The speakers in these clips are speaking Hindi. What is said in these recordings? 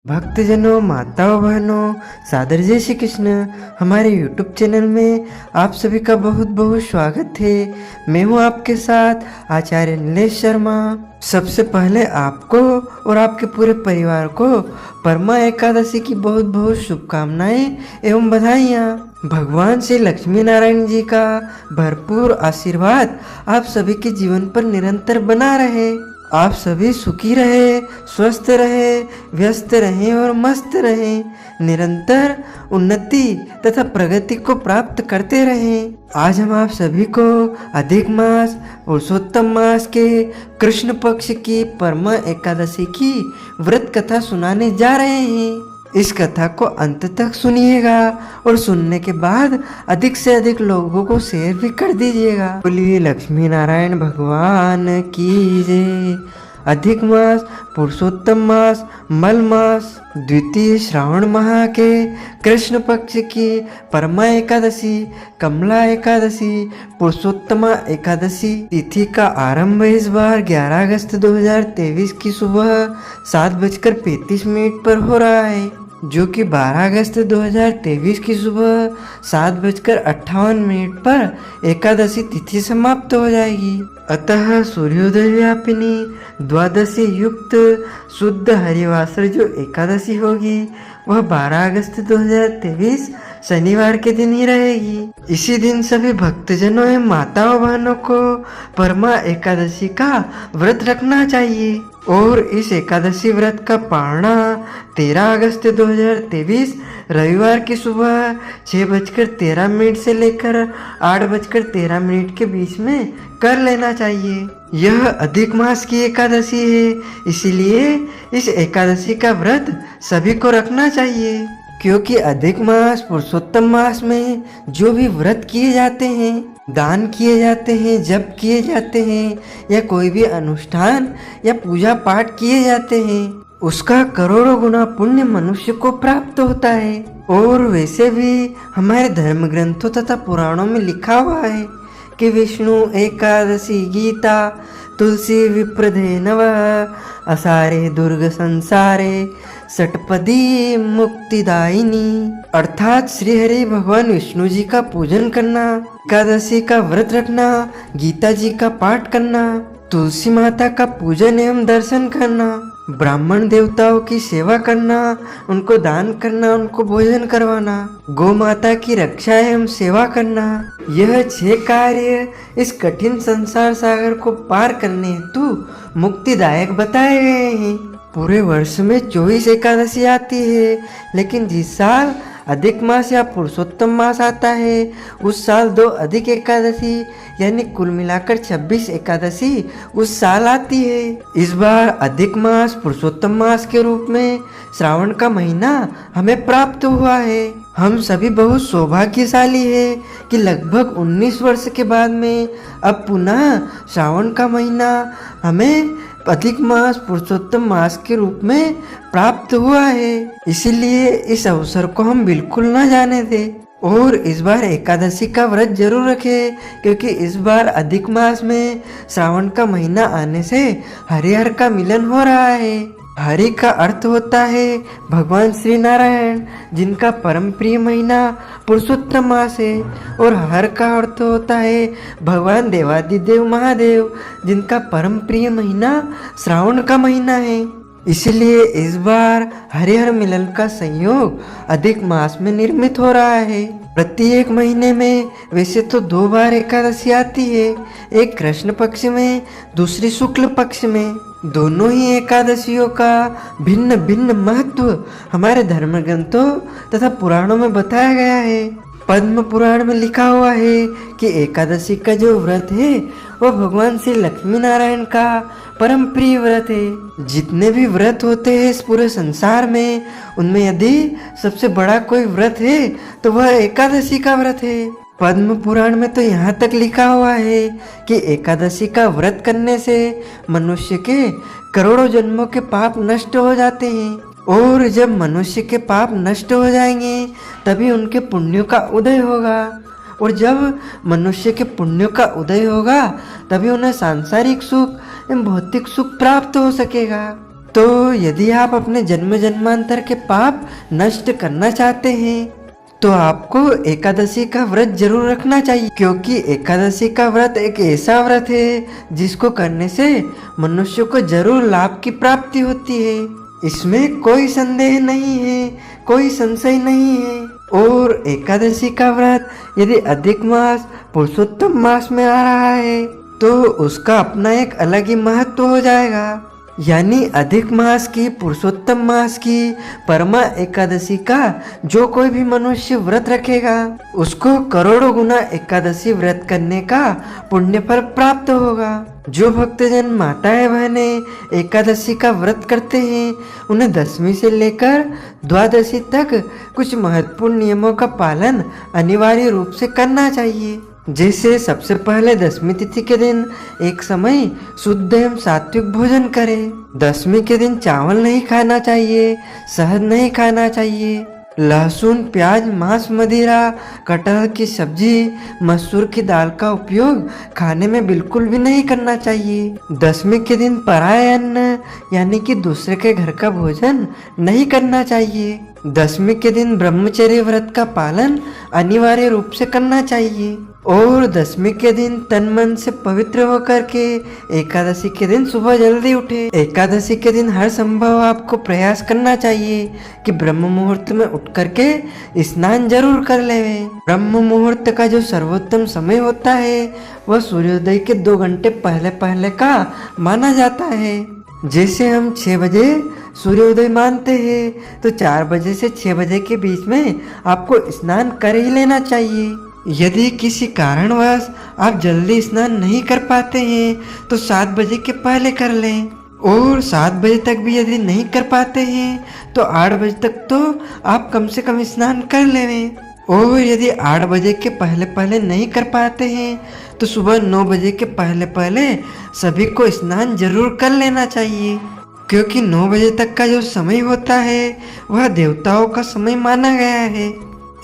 भक्तजनों, माताओं, बहनों, सादर जय श्री कृष्ण। हमारे YouTube चैनल में आप सभी का बहुत बहुत स्वागत है। मैं हूं आपके साथ आचार्य नीलेश शर्मा। सबसे पहले आपको और आपके पूरे परिवार को परमा एकादशी की बहुत बहुत शुभकामनाएं एवं बधाइयाँ। भगवान श्री लक्ष्मी नारायण जी का भरपूर आशीर्वाद आप सभी के जीवन पर निरंतर बना रहे। आप सभी सुखी रहे, स्वस्थ रहे, व्यस्त रहें और मस्त रहें। निरंतर उन्नति तथा प्रगति को प्राप्त करते रहें। आज हम आप सभी को अधिक मास पुरुषोत्तम मास के कृष्ण पक्ष की परमा एकादशी की व्रत कथा सुनाने जा रहे हैं। इस कथा को अंत तक सुनिएगा और सुनने के बाद अधिक से अधिक लोगों को शेयर भी कर दीजिएगा। बोलिए लक्ष्मी नारायण भगवान की जय। अधिक मास पुरुषोत्तम मास मल मास द्वितीय श्रावण माह के कृष्ण पक्ष की परमा एकादशी कमला एकादशी पुरुषोत्तमा एकादशी तिथि का आरंभ इस बार 11 अगस्त 2023 की सुबह 7:35 पर हो रहा है, जो कि 12 अगस्त 2023 की सुबह 7:58 पर एकादशी तिथि समाप्त हो जाएगी। अतः सूर्योदय व्यापिनी द्वादशी युक्त शुद्ध हरिवासर जो एकादशी होगी वह 12 अगस्त 2023 शनिवार के दिन ही रहेगी। इसी दिन सभी भक्तजनों एवं माताओं बहनों को परमा एकादशी का व्रत रखना चाहिए और इस एकादशी व्रत का पारणा 13 अगस्त 2023 रविवार की सुबह 6:13 से लेकर 8:13 के बीच में कर लेना चाहिए। यह अधिक मास की एकादशी है, इसीलिए इस एकादशी का व्रत सभी को रखना चाहिए। क्योंकि अधिक मास पुरुषोत्तम मास में जो भी व्रत किए जाते हैं, दान किए जाते हैं, जप किए जाते हैं या कोई भी अनुष्ठान या पूजा पाठ किए जाते हैं, उसका करोड़ों गुना पुण्य मनुष्य को प्राप्त होता है। और वैसे भी हमारे धर्म ग्रंथों तथा पुराणों में लिखा हुआ है कि विष्णु एकादशी गीता तुलसी विप्रधे नवः असारे दुर्ग संसारे षटपदी मुक्तिदायिनी। अर्थात श्री हरि भगवान विष्णु जी का पूजन करना, एकादशी का व्रत रखना, गीता जी का पाठ करना, तुलसी माता का पूजन एवं दर्शन करना, ब्राह्मण देवताओं की सेवा करना, उनको दान करना, उनको भोजन करवाना, गौ माता की रक्षा एवं सेवा करना, यह 6 कार्य इस कठिन संसार सागर को पार करने हेतु मुक्तिदायक बताए गए हैं। पूरे वर्ष में 24 एकादशी आती है, लेकिन जिस साल अधिक मास या पुरुषोत्तम मास आता है उस साल 2 अधिक एकादशी यानी कुल मिलाकर 26 एकादशी उस साल आती है। इस बार अधिक मास पुरुषोत्तम मास के रूप में श्रावण का महीना हमें प्राप्त हुआ है। हम सभी बहुत सौभाग्यशाली है कि लगभग 19 वर्ष के बाद में अब पुनः श्रावण का महीना हमें अधिक मास पुरुषोत्तम मास के रूप में प्राप्त हुआ है। इसीलिए इस अवसर को हम बिल्कुल न जाने दें और इस बार एकादशी का व्रत जरूर रखें, क्योंकि इस बार अधिक मास में श्रावण का महीना आने से हरिहर का मिलन हो रहा है। हरि का अर्थ होता है भगवान श्री नारायण, जिनका परम प्रिय महीना पुरुषोत्तम मास है, और हर का अर्थ होता है भगवान देवादिदेव महादेव, जिनका परम प्रिय महीना श्रावण का महीना है। इसलिए इस बार हरिहर मिलन का संयोग अधिक मास में निर्मित हो रहा है। प्रत्येक महीने में वैसे तो 2 बार एकादशी आती है, एक कृष्ण पक्ष में, दूसरी शुक्ल पक्ष में। दोनों ही एकादशियों का भिन्न भिन्न महत्व हमारे धर्म ग्रंथों तथा पुराणों में बताया गया है। पद्म पुराण में लिखा हुआ है कि एकादशी का जो व्रत है वह भगवान श्री लक्ष्मी नारायण का परम प्रिय व्रत है। जितने भी व्रत होते हैं इस पूरे संसार में, उनमें यदि सबसे बड़ा कोई व्रत है तो वह एकादशी का व्रत है। पद्म पुराण में तो यहाँ तक लिखा हुआ है कि एकादशी का व्रत करने से मनुष्य के करोड़ों जन्मों के पाप नष्ट हो जाते हैं, और जब मनुष्य के पाप नष्ट हो जाएंगे तभी उनके पुण्यों का उदय होगा, और जब मनुष्य के पुण्यों का उदय होगा तभी उन्हें सांसारिक सुख एवं भौतिक सुख प्राप्त हो सकेगा। तो यदि आप अपने जन्म जन्मांतर के पाप नष्ट करना चाहते हैं तो आपको एकादशी का व्रत जरूर रखना चाहिए, क्योंकि एकादशी का व्रत एक ऐसा व्रत है जिसको करने से मनुष्य को जरूर लाभ की प्राप्ति होती है। इसमें कोई संदेह नहीं है, कोई संशय नहीं है। और एकादशी का व्रत यदि अधिक मास पुरुषोत्तम मास में आ रहा है तो उसका अपना एक अलग ही महत्व हो जाएगा। यानी अधिक मास की, पुरुषोत्तम मास की परमा एकादशी का जो कोई भी मनुष्य व्रत रखेगा उसको करोड़ों गुना एकादशी व्रत करने का पुण्य फल प्राप्त होगा। जो भक्तजन माताएं बहनें एकादशी का व्रत करते हैं उन्हें दशमी से लेकर द्वादशी तक कुछ महत्वपूर्ण नियमों का पालन अनिवार्य रूप से करना चाहिए। जैसे सबसे पहले दशमी तिथि के दिन एक समय शुद्ध एवं सात्विक भोजन करें। दशमी के दिन चावल नहीं खाना चाहिए, शहद नहीं खाना चाहिए, लहसुन, प्याज, मांस, मदिरा, कटहल की सब्जी, मसूर की दाल का उपयोग खाने में बिल्कुल भी नहीं करना चाहिए। दशमी के दिन पराय अन्न यानी कि दूसरे के घर का भोजन नहीं करना चाहिए। दशमी के दिन ब्रह्मचर्य व्रत का पालन अनिवार्य रूप से करना चाहिए। और दशमी के दिन तन मन से पवित्र होकर के एकादशी के दिन सुबह जल्दी उठे। एकादशी के दिन हर संभव आपको प्रयास करना चाहिए कि ब्रह्म मुहूर्त में उठ करके स्नान जरूर कर लेवे। ब्रह्म मुहूर्त का जो सर्वोत्तम समय होता है वह सूर्योदय के 2 घंटे पहले पहले का माना जाता है। जैसे हम 6 बजे सूर्योदय मानते हैं तो 4 बजे से 6 बजे के बीच में आपको स्नान कर ही लेना चाहिए। यदि किसी कारणवश आप जल्दी स्नान नहीं कर पाते हैं तो 7 बजे के पहले कर लें। और 7 बजे तक भी यदि नहीं कर पाते हैं तो 8 बजे तक तो आप कम से कम स्नान कर लें। और यदि 8 बजे के पहले पहले नहीं कर पाते हैं तो सुबह 9 बजे के पहले पहले सभी को स्नान जरूर कर लेना चाहिए, क्योंकि 9 बजे तक का जो समय होता है वह देवताओं का समय माना गया है।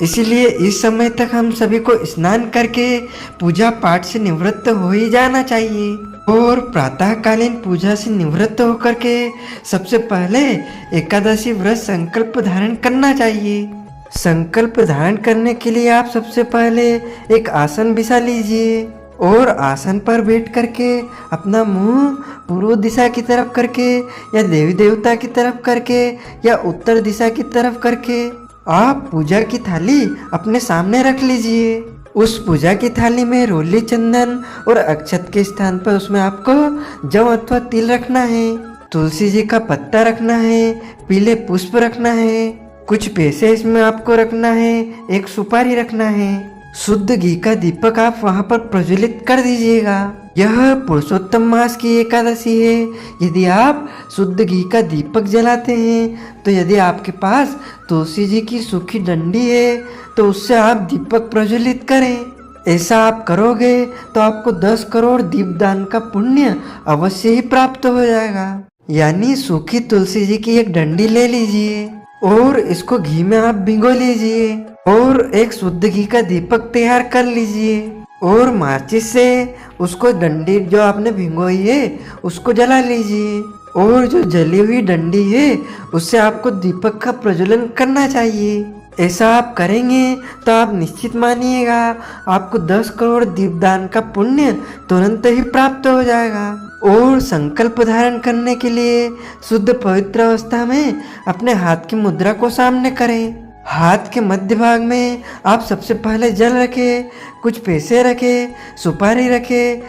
इसीलिए इस समय तक हम सभी को स्नान करके पूजा पाठ से निवृत्त हो ही जाना चाहिए। और प्रातःकालीन पूजा से निवृत्त होकर के सबसे पहले एकादशी व्रत संकल्प धारण करना चाहिए। संकल्प धारण करने के लिए आप सबसे पहले एक आसन बिछा लीजिए और आसन पर बैठ करके अपना मुंह पूर्व दिशा की तरफ करके या देवी देवता की तरफ करके या उत्तर दिशा की तरफ करके आप पूजा की थाली अपने सामने रख लीजिए। उस पूजा की थाली में रोली, चंदन और अक्षत के स्थान पर उसमें आपको जव अथवा तिल रखना है, तुलसी जी का पत्ता रखना है, पीले पुष्प रखना है, कुछ पैसे इसमें आपको रखना है, एक सुपारी रखना है। शुद्ध घी का दीपक आप वहाँ पर प्रज्वलित कर दीजिएगा। यह पुरुषोत्तम मास की एकादशी है। यदि आप शुद्ध घी का दीपक जलाते हैं तो यदि आपके पास तुलसी जी की सूखी डंडी है तो उससे आप दीपक प्रज्वलित करें। ऐसा आप करोगे तो आपको 10 करोड़ दीपदान का पुण्य अवश्य ही प्राप्त हो जाएगा। यानी सूखी तुलसी जी की एक डंडी ले लीजिए और इसको घी में आप भिगो लीजिए और एक शुद्ध घी का दीपक तैयार कर लीजिए और माचिस से उसको डंडी जो आपने भिगोई है उसको जला लीजिए। और जो जली हुई डंडी है उससे आपको दीपक का प्रज्वलन करना चाहिए। ऐसा आप करेंगे तो आप निश्चित मानिएगा आपको 10 करोड़ दीपदान का पुण्य तुरंत ही प्राप्त हो जाएगा। और संकल्प धारण करने के लिए शुद्ध पवित्र अवस्था में अपने हाथ की मुद्रा को सामने करें। हाथ के मध्य भाग में आप सबसे पहले जल रखें, कुछ पैसे रखें, सुपारी रखें,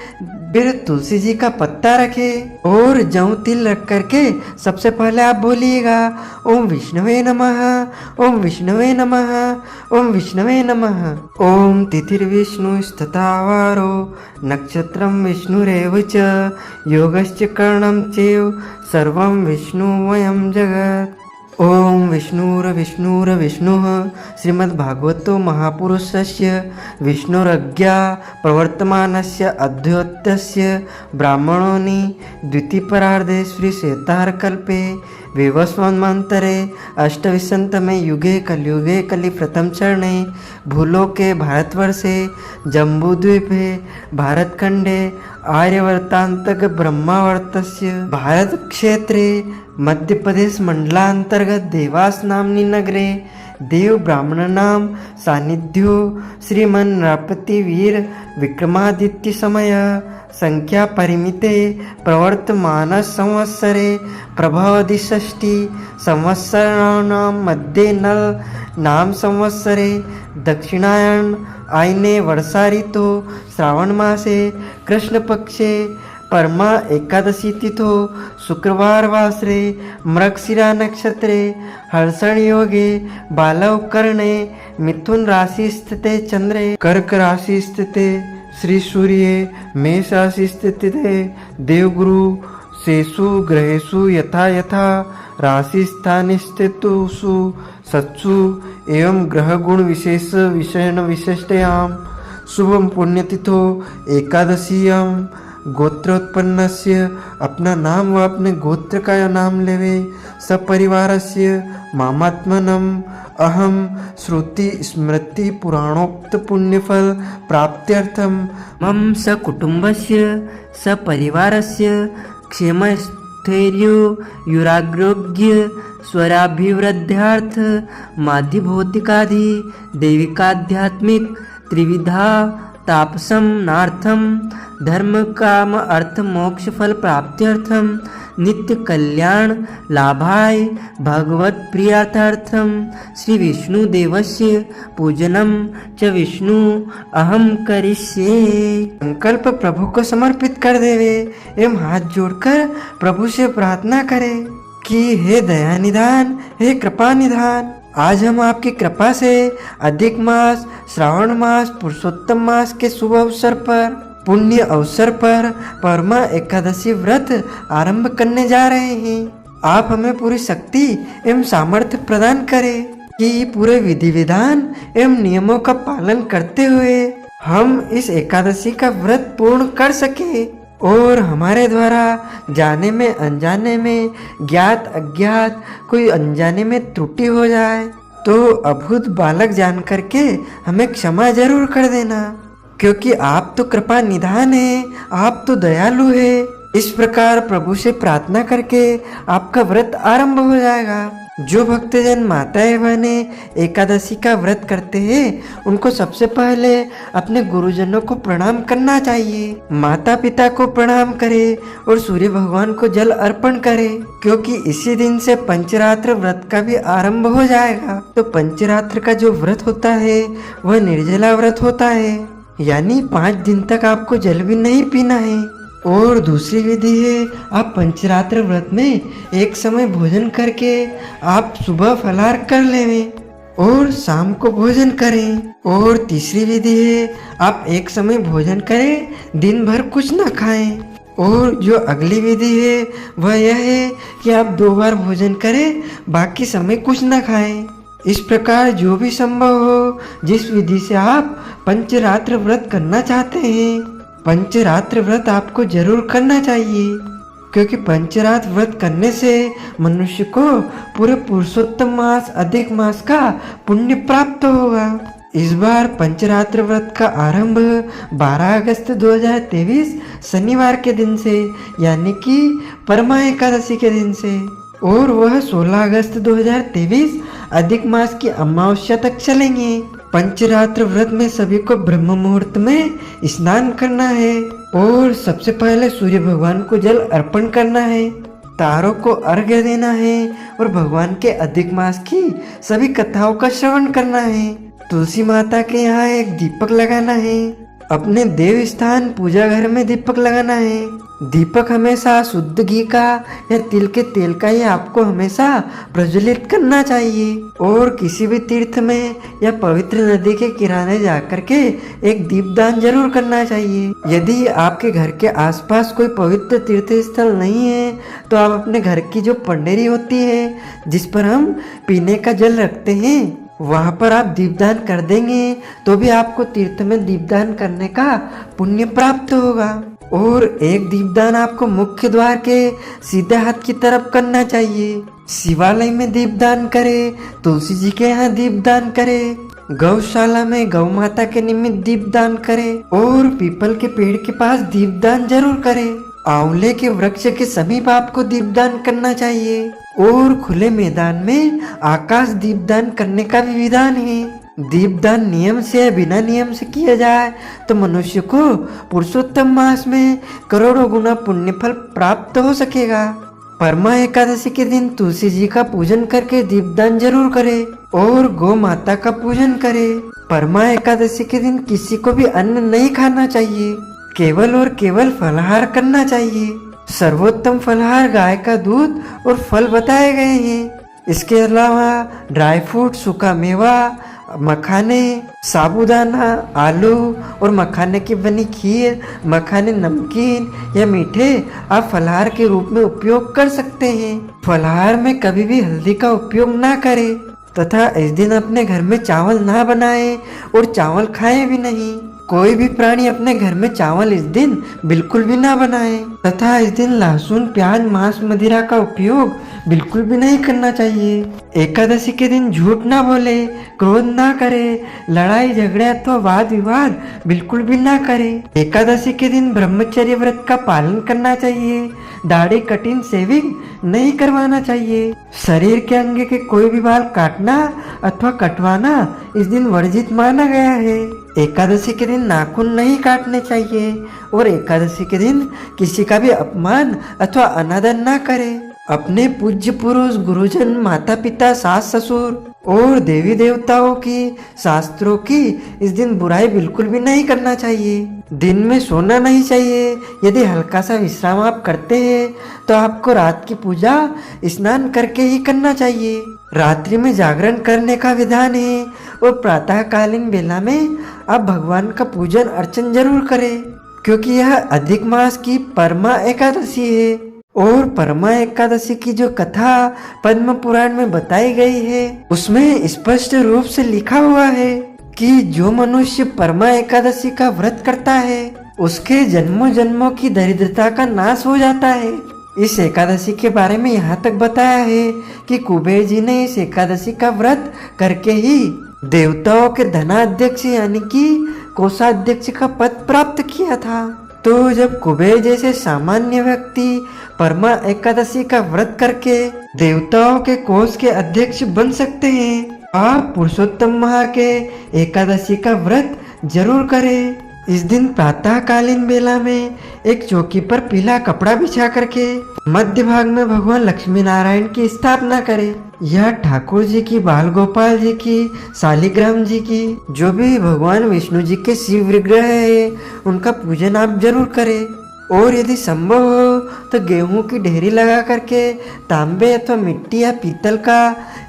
फिर तुलसी जी का पत्ता रखें और जौ तिल रख करके सबसे पहले आप बोलिएगा ओम विष्णुवे नमः, ओम विष्णुवे नमः, ओम विष्णुवे नमः। ओम तिथिर्विष्णुस्तथावारो नक्षत्रं विष्णुरेव च योगश्च करणं चैव सर्वं विष्णुमयं जगत्। ओम विष्णुर्विष्णुः श्रीमद्भागवतो महापुरुषस्य विष्णुरज्ञा प्रवर्तमानस्य अद्वैतस्य ब्राह्मणोनि द्वितीयपरार्धे श्रीश्वेतारकल्पे विवस्वन्मन्तरे अष्टविंशतमे युगे कलियुगे कलि प्रथम चरणे भूलोके भारतवर्षे जम्बूद्वीपे भारतखण्डे आर्यवर्तान्तर्गत ब्रह्मावर्तस्य भारतक्षेत्रे मध्यप्रदेश मंडलांतर्गत देवास नाम्नि नगरे देव ब्राह्मणानां सान्निध्यो श्रीमन् नृपति वीर विक्रमादित्य समय संख्या परिमिते प्रवर्तमान संवत्सरे प्रभवति षष्ठी संवत्सराणां मध्ये नल नाम संवत्सरे दक्षिणायन आयने वर्षा ऋतु श्रावण मासे कृष्ण पक्षे परमा एकादशी तिथो शुक्रवार वासरे मृगशिरा नक्षत्रे हर्षण योगे बालव कर्णे मिथुन राशि स्थिते चंद्रे कर्क राशि स्थिते श्री सूर्ये मेष राशि स्थिते देवगुरु शेषु ग्रहेषु यथा यथा राशि स्थान स्थितुषु सत्सु एवं ग्रह गुण विशेष विषयण विशिष्टयां शुभम पुण्यतिथो एकादशीयां गोत्रोत्पन्नस्य अपना नाम व अपने गोत्र का नाम लेवे सपरिवारस्य मामात्मनम अहम श्रुति स्मृति पुराणोक्त पुण्यफल प्राप्त्यर्थम मम सकुटुंबस्य सपरिवारस्य क्षेमस्थैर्यो युराग्रोग्य स्वराभिवृद्ध्यार्थ माध्यभौतिकादि दैविकाध्यात्मिक त्रिविधा तापसम नार्थम धर्म काम अर्थ मोक्ष फल प्राप्त्यर्थम नित्य कल्याण लाभाय भगवत प्रियार्थम श्री विष्णु देवस्य पूजनम च विष्णु अहम करिष्ये। संकल्प प्रभु को समर्पित कर देवे एवं हाथ जोड़कर प्रभु से प्रार्थना करे कि हे दया निधान, हे कृपा निधान, आज हम आपकी कृपा से अधिक मास श्रावण मास पुरुषोत्तम मास के शुभ अवसर पर पुण्य अवसर पर परमा एकादशी व्रत आरंभ करने जा रहे हैं। आप हमें पूरी शक्ति एवं सामर्थ्य प्रदान करें कि पूरे विधि विधान एवं नियमों का पालन करते हुए हम इस एकादशी का व्रत पूर्ण कर सके और हमारे द्वारा जाने में अनजाने में ज्ञात अज्ञात कोई अनजाने में त्रुटि हो जाए तो अभूत बालक जान करके हमें क्षमा जरूर कर देना, क्योंकि आप तो कृपा निधान है, आप तो दयालु है। इस प्रकार प्रभु से प्रार्थना करके आपका व्रत आरंभ हो जाएगा। जो भक्तजन माताएं बहनें एकादशी का व्रत करते हैं उनको सबसे पहले अपने गुरुजनों को प्रणाम करना चाहिए। माता पिता को प्रणाम करें और सूर्य भगवान को जल अर्पण करें, क्योंकि इसी दिन से पंचरात्र व्रत का भी आरंभ हो जाएगा। तो पंचरात्र का जो व्रत होता है वह निर्जला व्रत होता है, यानी 5 दिन तक आपको जल भी नहीं पीना है। और दूसरी विधि है, आप पंचरात्र व्रत में एक समय भोजन करके आप सुबह फलाहार कर लें और शाम को भोजन करें। और तीसरी विधि है, आप एक समय भोजन करें, दिन भर कुछ ना खाएं। और जो अगली विधि है वह यह है कि आप 2 बार भोजन करें, बाकी समय कुछ ना खाएं। इस प्रकार जो भी संभव हो, जिस विधि से आप पंचरात्र व्रत करना चाहते हैं, पंचरात्र व्रत आपको जरूर करना चाहिए, क्योंकि पंचरात्र व्रत करने से मनुष्य को पूरे पुरुषोत्तम मास अधिक मास का पुण्य प्राप्त होगा। इस बार पंचरात्र व्रत का आरंभ 12 अगस्त 2023 शनिवार के दिन से, यानी कि परमा एकादशी के दिन से, और वह 16 अगस्त 2023 अधिक मास की अमावस्या तक चलेंगे। पंचरात्र व्रत में सभी को ब्रह्म मुहूर्त में स्नान करना है और सबसे पहले सूर्य भगवान को जल अर्पण करना है, तारों को अर्घ्य देना है और भगवान के अधिक मास की सभी कथाओं का श्रवण करना है। तुलसी माता के यहाँ एक दीपक लगाना है। अपने देव स्थान पूजा घर में दीपक लगाना है। दीपक हमेशा शुद्ध घी का या तिल के तेल का ही आपको हमेशा प्रज्वलित करना चाहिए। और किसी भी तीर्थ में या पवित्र नदी के किनारे जाकर के एक दीपदान जरूर करना चाहिए। यदि आपके घर के आसपास कोई पवित्र तीर्थ स्थल नहीं है तो आप अपने घर की जो पंडेरी होती है, जिस पर हम पीने का जल रखते हैं, वहाँ पर आप दीपदान कर देंगे तो भी आपको तीर्थ में दीपदान करने का पुण्य प्राप्त होगा। और एक दीपदान आपको मुख्य द्वार के सीधे हाथ की तरफ करना चाहिए। शिवालय में दीपदान करे, तुलसी जी के यहाँ दीपदान करे, गौशाला में गौ माता के निमित्त दीपदान करे और पीपल के पेड़ के पास दीपदान जरूर करे। आंवले के वृक्ष के समीप आपको दीपदान करना चाहिए और खुले मैदान में आकाश दीपदान करने का भी विधान है। दीपदान नियम से या बिना नियम से किया जाए तो मनुष्य को पुरुषोत्तम मास में करोड़ों गुना पुण्य फल प्राप्त हो सकेगा। परमा एकादशी के दिन तुलसी जी का पूजन करके दीपदान जरूर करे और गौ माता का पूजन करे। परमा एकादशी के दिन किसी को भी अन्न नहीं खाना चाहिए, केवल और केवल फलाहार करना चाहिए। सर्वोत्तम फलाहार गाय का दूध और फल बताए गए हैं। इसके अलावा ड्राई फ्रूट, सूखा मेवा, मखाने, साबूदाना, आलू और मखाने की बनी खीर, मखाने नमकीन या मीठे आप फलाहार के रूप में उपयोग कर सकते हैं। फलाहार में कभी भी हल्दी का उपयोग ना करें तथा इस दिन अपने घर में चावल ना बनाएं और चावल खाएं भी नहीं। कोई भी प्राणी अपने घर में चावल इस दिन बिल्कुल भी ना बनाए तथा इस दिन लहसुन, प्याज, मांस, मदिरा का उपयोग बिल्कुल भी नहीं करना चाहिए। एकादशी के दिन झूठ ना बोले, क्रोध ना करे, लड़ाई झगड़े अथवा वाद विवाद बिल्कुल भी ना करे। एकादशी के दिन ब्रह्मचर्य व्रत का पालन करना चाहिए। दाढ़ी, कटिंग, शेविंग नहीं करवाना चाहिए। शरीर के अंग के कोई भी बाल काटना अथवा कटवाना इस दिन वर्जित माना गया है। एकादशी के दिन नाखून नहीं काटने चाहिए और एकादशी के दिन किसी का भी अपमान अथवा अनादर ना करे। अपने पूज्य पुरुष, गुरुजन, माता पिता, सास ससुर और देवी देवताओं की, शास्त्रों की इस दिन बुराई बिल्कुल भी नहीं करना चाहिए। दिन में सोना नहीं चाहिए। यदि हल्का सा विश्राम आप करते हैं तो आपको रात की पूजा स्नान करके ही करना चाहिए। रात्रि में जागरण करने का विधान है और प्रातःकालीन बेला में आप भगवान का पूजन अर्चन जरूर करें, क्योंकि यह अधिक मास की परमा एकादशी है। और परमा एकादशी की जो कथा पद्म पुराण में बताई गई है उसमें स्पष्ट रूप से लिखा हुआ है कि जो मनुष्य परमा एकादशी का व्रत करता है उसके जन्मों जन्मों की दरिद्रता का नाश हो जाता है। इस एकादशी के बारे में यहाँ तक बताया है कि कुबेर जी ने इस एकादशी का व्रत करके ही देवताओं के धनाध्यक्ष यानी कि कोषाध्यक्ष का पद प्राप्त किया था। तो जब कुबेर जैसे सामान्य व्यक्ति परमा एकादशी का व्रत करके देवताओं के कोष के अध्यक्ष बन सकते हैं, आप पुरुषोत्तम माह के एकादशी का व्रत जरूर करें। इस दिन प्रातःकालीन बेला में एक चौकी पर पीला कपड़ा बिछा करके मध्य भाग में भगवान लक्ष्मी नारायण की स्थापना करें। यह ठाकुर जी की, बाल गोपाल जी की, शालिग्राम जी की, जो भी भगवान विष्णु जी के शिव विग्रह है उनका पूजन आप जरूर करें। और यदि संभव हो तो गेहूं की ढेरी लगा करके तांबे अथवा मिट्टी या पीतल का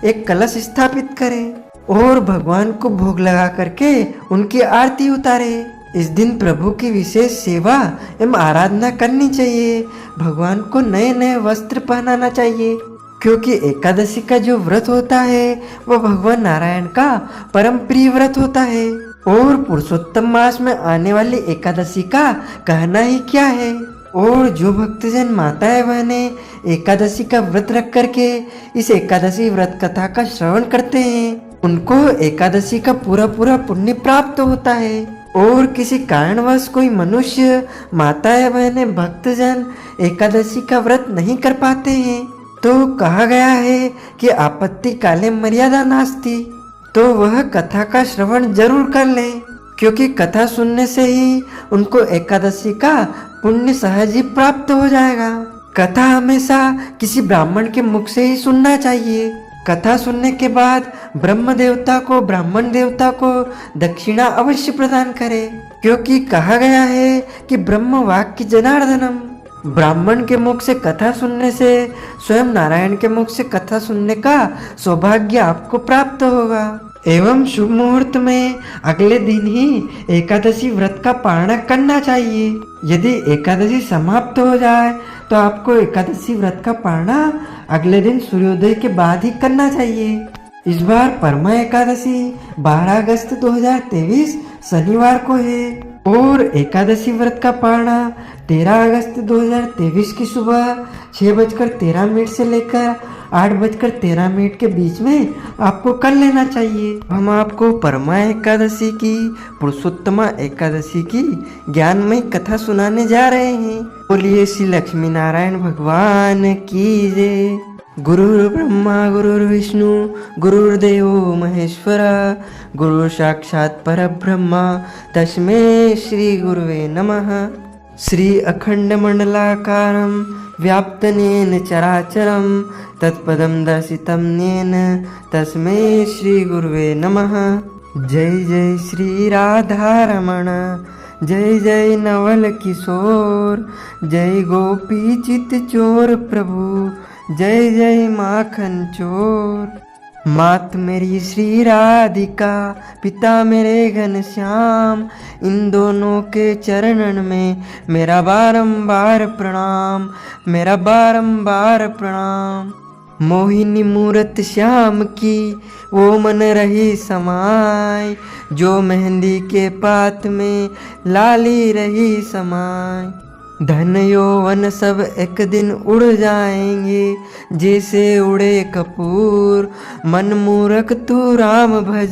एक कलश स्थापित करें और भगवान को भोग लगा करके उनकी आरती उतारे। इस दिन प्रभु की विशेष सेवा एवं आराधना करनी चाहिए। भगवान को नए नए वस्त्र पहनाना चाहिए, क्योंकि एकादशी का जो व्रत होता है वह भगवान नारायण का परम प्रिय व्रत होता है। और पुरुषोत्तम मास में आने वाली एकादशी का कहना ही क्या है। और जो भक्तजन माताएं बहनें एकादशी का व्रत रख करके इस एकादशी व्रत कथा का श्रवण करते हैं उनको एकादशी का पूरा पूरा पुण्य प्राप्त होता है। और किसी कारणवश कोई मनुष्य, माताएं बहनें, भक्तजन एकादशी का व्रत नहीं कर पाते हैं तो कहा गया है कि आपत्ति काले मर्यादा नास्ति, तो वह कथा का श्रवण जरूर कर लें, क्योंकि कथा सुनने से ही उनको एकादशी का पुण्य सहज ही प्राप्त हो जाएगा। कथा हमेशा किसी ब्राह्मण के मुख से ही सुनना चाहिए। कथा सुनने के बाद ब्रह्म देवता को, ब्राह्मण देवता को दक्षिणा अवश्य प्रदान करें, क्योंकि कहा गया है कि ब्रह्म वाक्य जनार्दनम। ब्राह्मण के मुख से कथा सुनने से स्वयं नारायण के मुख से कथा सुनने का सौभाग्य आपको प्राप्त होगा। एवं शुभ मुहूर्त में अगले दिन ही एकादशी व्रत का पारण करना चाहिए। यदि एकादशी समाप्त हो जाए तो आपको एकादशी व्रत का पारण अगले दिन सूर्योदय के बाद ही करना चाहिए। इस बार परमा एकादशी 12 अगस्त 2023 शनिवार को है। और एकादशी व्रत का पारणा 13 अगस्त 2023 की सुबह 6:13 से लेकर 8:13 के बीच में आपको कर लेना चाहिए। हम आपको परमा एकादशी की, पुरुषोत्तमा एकादशी की ज्ञानमयी कथा सुनाने जा रहे हैं। बोलिए श्री लक्ष्मी नारायण भगवान की जय। गुरुर् ब्रह्मा गुरुर्विष्णु गुरुर्देवो महेश्वरा गुरु साक्षात् परब्रह्मा तस्मै श्री गुरुवे नमः। श्री अखंड मंडलाकारं व्याप्तनेन चराचरं तत्पदं दर्शितं येन तस्मै श्री गुरुवे नमः। जय जय श्री राधारमण, जय जय नवल किशोर, जय गोपी चित चोर प्रभु, जय जय माखन चोर। मात मेरी श्री राधिका, पिता मेरे घनश्याम, इन दोनों के चरणन में मेरा बारंबार प्रणाम, मेरा बारंबार प्रणाम। मोहिनी मूरत श्याम की वो मन रही समाय, जो मेहंदी के पात में लाली रही समाय। धन यौवन सब एक दिन उड़ जाएंगे, जैसे उड़े कपूर। मन मूरख तू राम भज,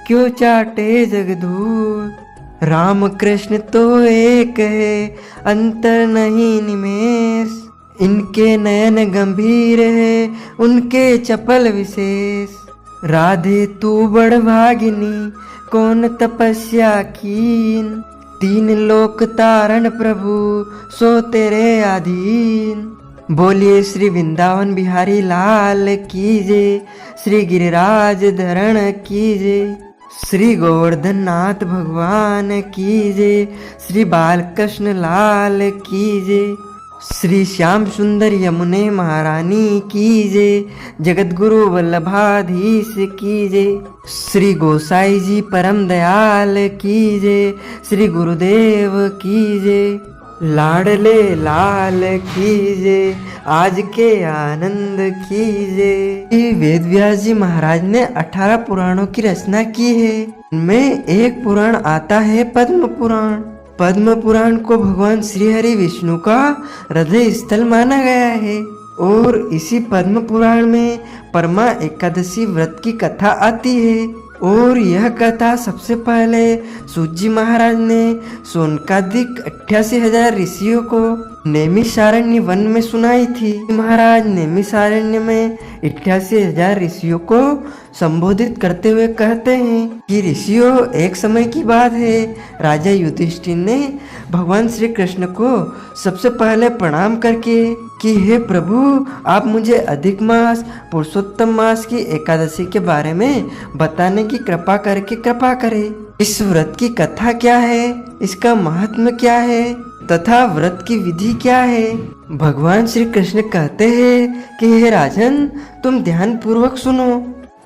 क्यों चाटे जगधूर। राम कृष्ण तो एक है, अंतर नहीं निमेष। इनके नयन गंभीर है, उनके चपल विशेष। राधे तू बड़ भागिनी, कौन तपस्या कीन। 3 लोक तारण प्रभु, सो तेरे अधीन। बोलिए श्री वृंदावन बिहारी लाल की जय, श्री गिरिराज धरण की जय, श्री गोवर्धन नाथ भगवान की जय, श्री बालकृष्ण लाल की जय, श्री श्याम सुंदर यमुने महारानी की जय, जगत गुरु वल्लभाधीश की जय, श्री गोसाई जी परम दयाल की जय, श्री गुरुदेव की जय, लाडले लाल की जय, आज के आनंद की जय। वेद व्यास जी महाराज ने 18 पुराणों की रचना की है। इनमें एक पुराण आता है पद्म पुराण। पद्म पुराण को भगवान श्री हरि विष्णु का हृदय स्थल माना गया है और इसी पद्म पुराण में परमा एकादशी व्रत की कथा आती है। और यह कथा सबसे पहले सूत जी महाराज ने सोनकादिक 88,000 ऋषियों को नैमिषारण्य वन में सुनाई थी। महाराज नैमिषारण्य में 88,000 ऋषियों को संबोधित करते हुए कहते हैं कि ऋषियों, एक समय की बात है, राजा युधिष्ठिर ने भगवान श्री कृष्ण को सबसे पहले प्रणाम करके कि हे प्रभु, आप मुझे अधिक मास पुरुषोत्तम मास की एकादशी के बारे में बताने की कृपा करके कृपा करें। इस व्रत की कथा क्या है, इसका महात्म्य क्या है तथा व्रत की विधि क्या है। भगवान श्री कृष्ण कहते हैं कि हे राजन, तुम ध्यान पूर्वक सुनो।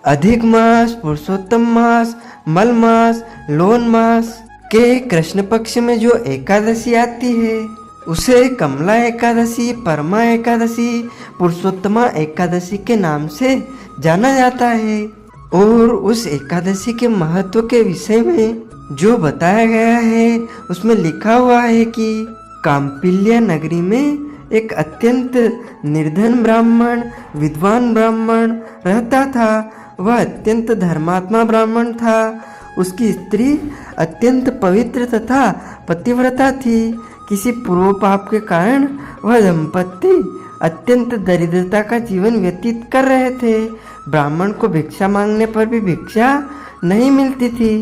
अधिक मास, पुरुषोत्तम मास, मल मास, लोन मास के कृष्ण पक्ष में जो एकादशी आती है उसे कमला एकादशी, परमा एकादशी, पुरुषोत्तमा एकादशी के नाम से जाना जाता है। और उस एकादशी के महत्व के विषय में जो बताया गया है उसमें लिखा हुआ है कि काम्पिल्य नगरी में एक अत्यंत निर्धन ब्राह्मण, विद्वान ब्राह्मण रहता था। वह अत्यंत धर्मात्मा ब्राह्मण था। उसकी स्त्री अत्यंत पवित्र तथा पतिव्रता थी। किसी पूर्व पाप के कारण वह दंपति अत्यंत दरिद्रता का जीवन व्यतीत कर रहे थे। ब्राह्मण को भिक्षा मांगने पर भी भिक्षा नहीं मिलती थी।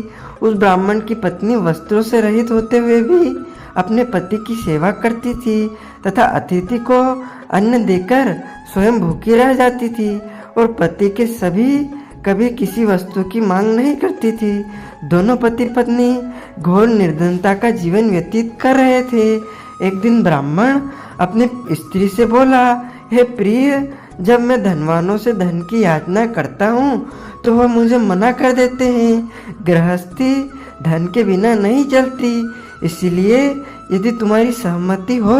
उस ब्राह्मण की पत्नी वस्त्रों से रहित होते हुए भी अपने पति की सेवा करती थी तथा अतिथि को अन्न देकर स्वयं भूखी रह जाती थी और पति के सभी कभी किसी वस्तु की मांग नहीं करती थी। दोनों पति पत्नी घोर निर्धनता का जीवन व्यतीत कर रहे थे। एक दिन ब्राह्मण अपनी स्त्री से बोला, हे प्रिय, जब मैं धनवानों से धन की याचना करता हूँ तो वह मुझे मना कर देते हैं। गृहस्थी धन के बिना नहीं चलती, इसलिए यदि तुम्हारी सहमति हो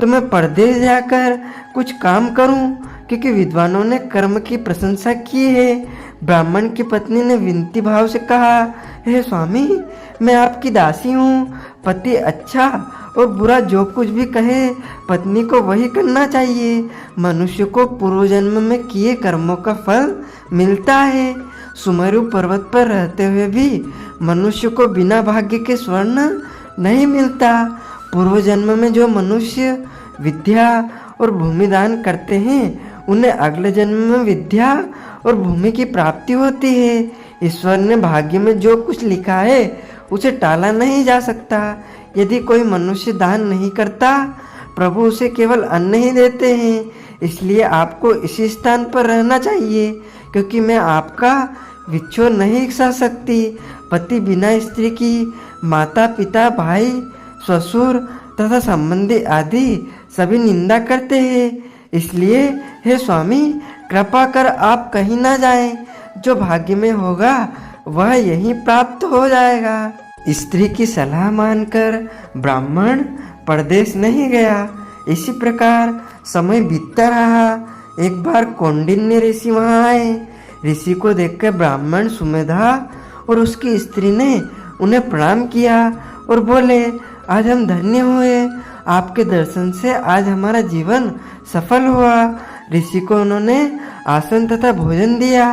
तो मैं परदेश जाकर कुछ काम करूं, क्योंकि विद्वानों ने कर्म की प्रशंसा की है। ब्राह्मण की पत्नी ने विनती भाव से कहा, हे स्वामी, मैं आपकी दासी हूँ। पति अच्छा और बुरा जो कुछ भी कहे पत्नी को वही करना चाहिए। मनुष्य को पूर्व जन्म में किए कर्मों का फल मिलता है। सुमेरु पर्वत पर रहते हुए भी मनुष्य को बिना भाग्य के स्वर्ण नहीं मिलता। पूर्व जन्म में जो मनुष्य विद्या और भूमि दान करते हैं उन्हें अगले जन्म में विद्या और भूमि की प्राप्ति होती है। ईश्वर ने भाग्य में जो कुछ लिखा है उसे टाला नहीं जा सकता। यदि कोई मनुष्य दान नहीं करता, प्रभु उसे केवल अन्न ही देते हैं। इसलिए आपको इसी स्थान पर रहना चाहिए, क्योंकि मैं आपका विच्छोड़ नहीं सह सकती। पति बिना स्त्री की माता पिता भाई ससुर तथा संबंधी आदि सभी निंदा करते हैं। इसलिए हे स्वामी, कृपा कर आप कहीं ना जाएं। जो भाग्य में होगा वह यहीं प्राप्त हो जाएगा। स्त्री की सलाह मानकर ब्राह्मण परदेश नहीं गया। इसी प्रकार समय बीतता रहा। एक बार कौंडिन्य ऋषि वहां आए। ऋषि को देखकर ब्राह्मण सुमेधा और उसकी स्त्री ने उन्हें प्रणाम किया और बोले, आज हम धन्य हुए। आपके दर्शन से आज हमारा जीवन सफल हुआ। ऋषि को उन्होंने आसन तथा भोजन दिया।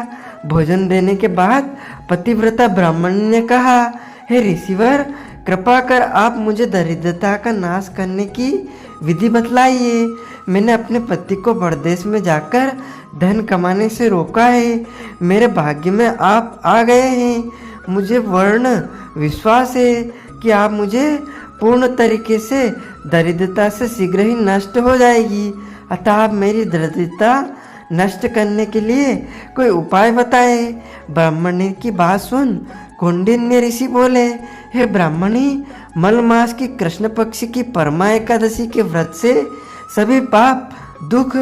भोजन देने के बाद पतिव्रता ब्राह्मण ने कहा, हे ऋषिवर, कृपा कर आप मुझे दरिद्रता का नाश करने की विधि बतलाइए। मैंने अपने पति को परदेश में जाकर धन कमाने से रोका है। मेरे भाग्य में आप आ गए हैं। मुझे वर्ण विश्वास है कि आप मुझे पूर्ण तरीके से दरिद्रता से शीघ्र ही नष्ट हो जाएगी। अतः आप मेरी दरिद्रता नष्ट करने के लिए कोई उपाय बताए। ब्राह्मणी की बात सुन कौंडिन्य ऋषि बोले, हे ब्राह्मणी, मल मास की कृष्ण पक्ष की परमा एकादशी के व्रत से सभी पाप दुख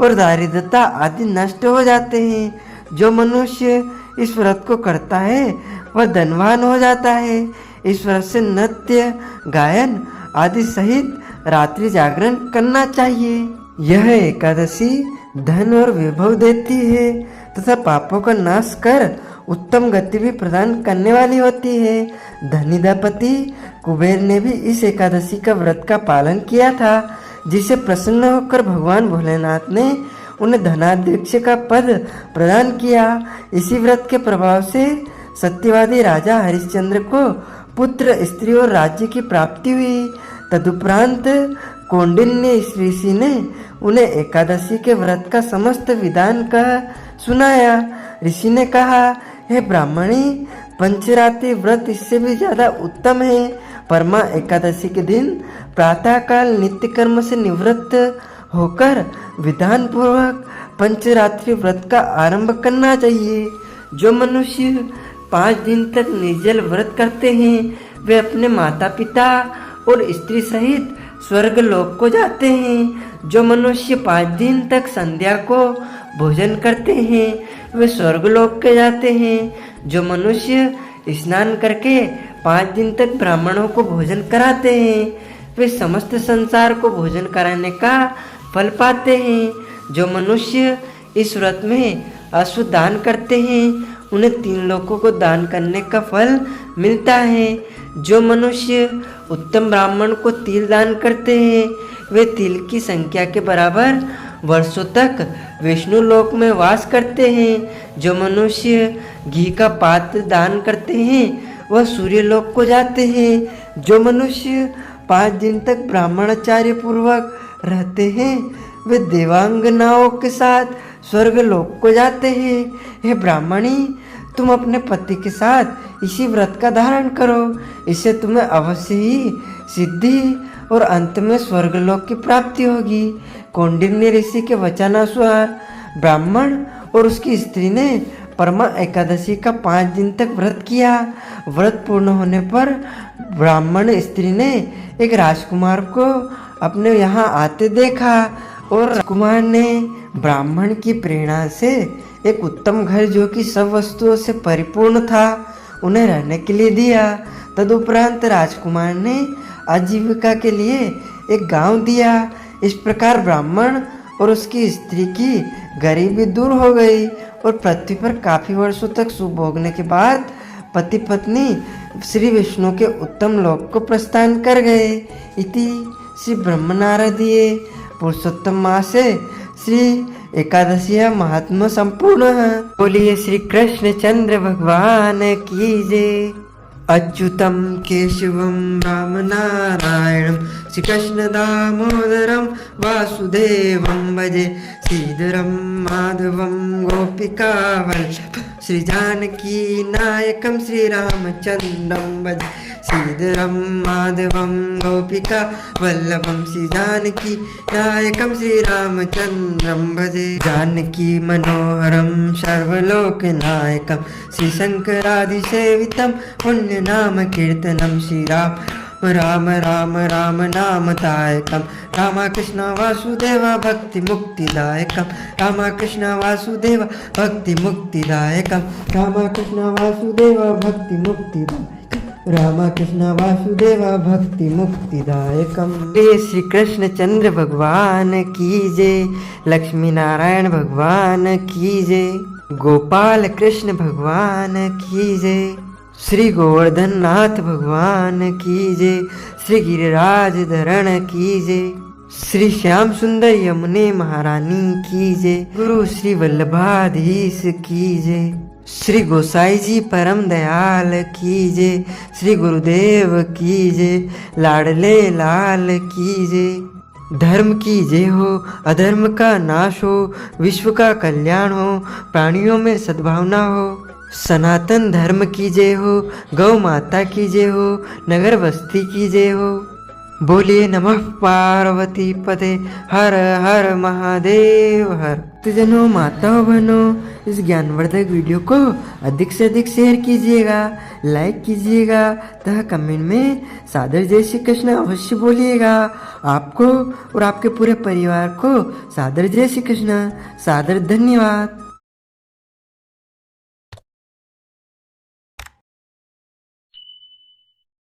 और दारिद्रता आदि नष्ट हो जाते हैं। जो मनुष्य इस व्रत को करता है वह धनवान हो जाता है। इस व्रत से नृत्य गायन आदि सहित रात्रि जागरण करना चाहिए। यह एकादशी धन और वैभव देती है तथा पापों का नाश कर उत्तम गति भी प्रदान करने वाली होती है। धनिधापति कुबेर ने भी इस एकादशी का व्रत का पालन किया था, जिसे प्रसन्न होकर भगवान भोलेनाथ ने उन्हें धनाध्यक्ष का पद प्रदान किया। इसी व्रत के प्रभाव से सत्यवादी राजा हरिश्चंद्र को पुत्र स्त्री और राज्य की प्राप्ति हुई। तदुपरांत कौंडिन्य ऋषि ने उन्हें एकादशी के व्रत का समस्त विधान कह सुनाया। ऋषि ने कहा, हे ब्राह्मणी, पंचरात्रि व्रत इससे भी ज्यादा उत्तम है। परमा एकादशी के दिन प्रातःकाल नित्य कर्म से निवृत्त होकर विधान पूर्वक पंचरात्रि व्रत का आरंभ करना चाहिए। जो मनुष्य 5 दिन तक निर्जल व्रत करते हैं वे अपने माता पिता और स्त्री सहित स्वर्ग लोक को जाते हैं। जो मनुष्य 5 दिन तक संध्या को भोजन करते हैं वे स्वर्ग लोक के जाते हैं। जो मनुष्य स्नान करके 5 दिन तक ब्राह्मणों को भोजन कराते हैं वे समस्त संसार को भोजन कराने का फल पाते हैं। जो मनुष्य इस व्रत में अश्व दान करते हैं उन्हें 3 लोकों को दान करने का फल मिलता है। जो मनुष्य उत्तम ब्राह्मण को तिल दान करते हैं वे तिल की संख्या के बराबर वर्षों तक विष्णु लोक में वास करते हैं। जो मनुष्य घी का पात्र दान करते हैं वह सूर्य लोक को जाते हैं। जो मनुष्य 5 दिन तक ब्राह्मणाचार्य पूर्वक रहते हैं वे देवांगनाओं के साथ स्वर्ग लोक को जाते हैं। हे ब्राह्मणी, तुम अपने पति के साथ इसी व्रत का धारण करो, इससे तुम्हें अवश्य ही सिद्धि और अंत में स्वर्गलोक की प्राप्ति होगी। कौंडिन्य ऋषि के वचनानुसार ब्राह्मण और उसकी स्त्री ने परमा एकादशी का 5 दिन तक व्रत किया। व्रत पूर्ण होने पर ब्राह्मण स्त्री ने एक राजकुमार को अपने यहाँ आते देखा और राजकुमार ने ब्राह्मण की प्रेरणा से एक उत्तम घर जो कि सब वस्तुओं से परिपूर्ण था उन्हें रहने के लिए दिया। तदुपरांत राजकुमार ने आजीविका के लिए एक गांव दिया। इस प्रकार ब्राह्मण और उसकी स्त्री की गरीबी दूर हो गई और पृथ्वी पर काफी वर्षों तक सुख भोगने के बाद पति पत्नी श्री विष्णु के उत्तम लोक को प्रस्थान कर गए। इति श्री ब्रह्मनारदीये पुरुषोत्तम मासे श्री एकादशिया महात्मा संपूर्ण। बोलिए श्री कृष्ण चंद्र भगवान की जय। अच्युतम केशवम राम नारायणम श्री कृष्ण दामोदरम वासुदेवम भजे श्रीधरम माधवम गोपिका वल्लभ श्री जानकी नायकम श्री रामचंद्रम भजे श्रीधरम माधवम गोपिका वल्लभम श्री जानकी नायकम श्री रामचंद्रम भजे जानकी मनोहरम सर्वलोक नायकम श्री शंकरादिसेवितम पुण्य नाम कीर्तनम श्री राम राम राम नाम दायकम रामकृष्ण वासुदेव भक्ति मुक्तिदायकम रामकृष्ण वासुदेव भक्ति मुक्तिदायकम रामकृष्ण वासुदेव भक्ति मुक्तिदायकम रामकृष्ण वासुदेव भक्ति मुक्तिदायकम। श्री कृष्ण चंद्र भगवान की जय। लक्ष्मी नारायण भगवान की जय। गोपाल कृष्ण भगवान की जय। श्री गोवर्धन नाथ भगवान की जय। श्री गिरिराज धरण की जय। श्री श्याम सुंदर यमुने महारानी की जय। गुरु श्री वल्लभाधीश की जय। श्री गोसाई जी परम दयाल की जय। श्री गुरुदेव की जय। लाडले लाल की जय। धर्म की जय हो, अधर्म का नाश हो, विश्व का कल्याण हो, प्राणियों में सद्भावना हो। सनातन धर्म की जय हो, गौ माता की जय हो, नगर बस्ती की जय हो। बोलिए नमः पार्वती पते हर हर महादेव हर। तो जनों, माताओं बहनों, इस ज्ञानवर्धक वीडियो को अधिक से अधिक शेयर कीजिएगा, लाइक कीजिएगा तथा कमेंट में सादर जय श्री कृष्ण अवश्य बोलिएगा। आपको और आपके पूरे परिवार को सादर जय श्री कृष्ण, सादर धन्यवाद।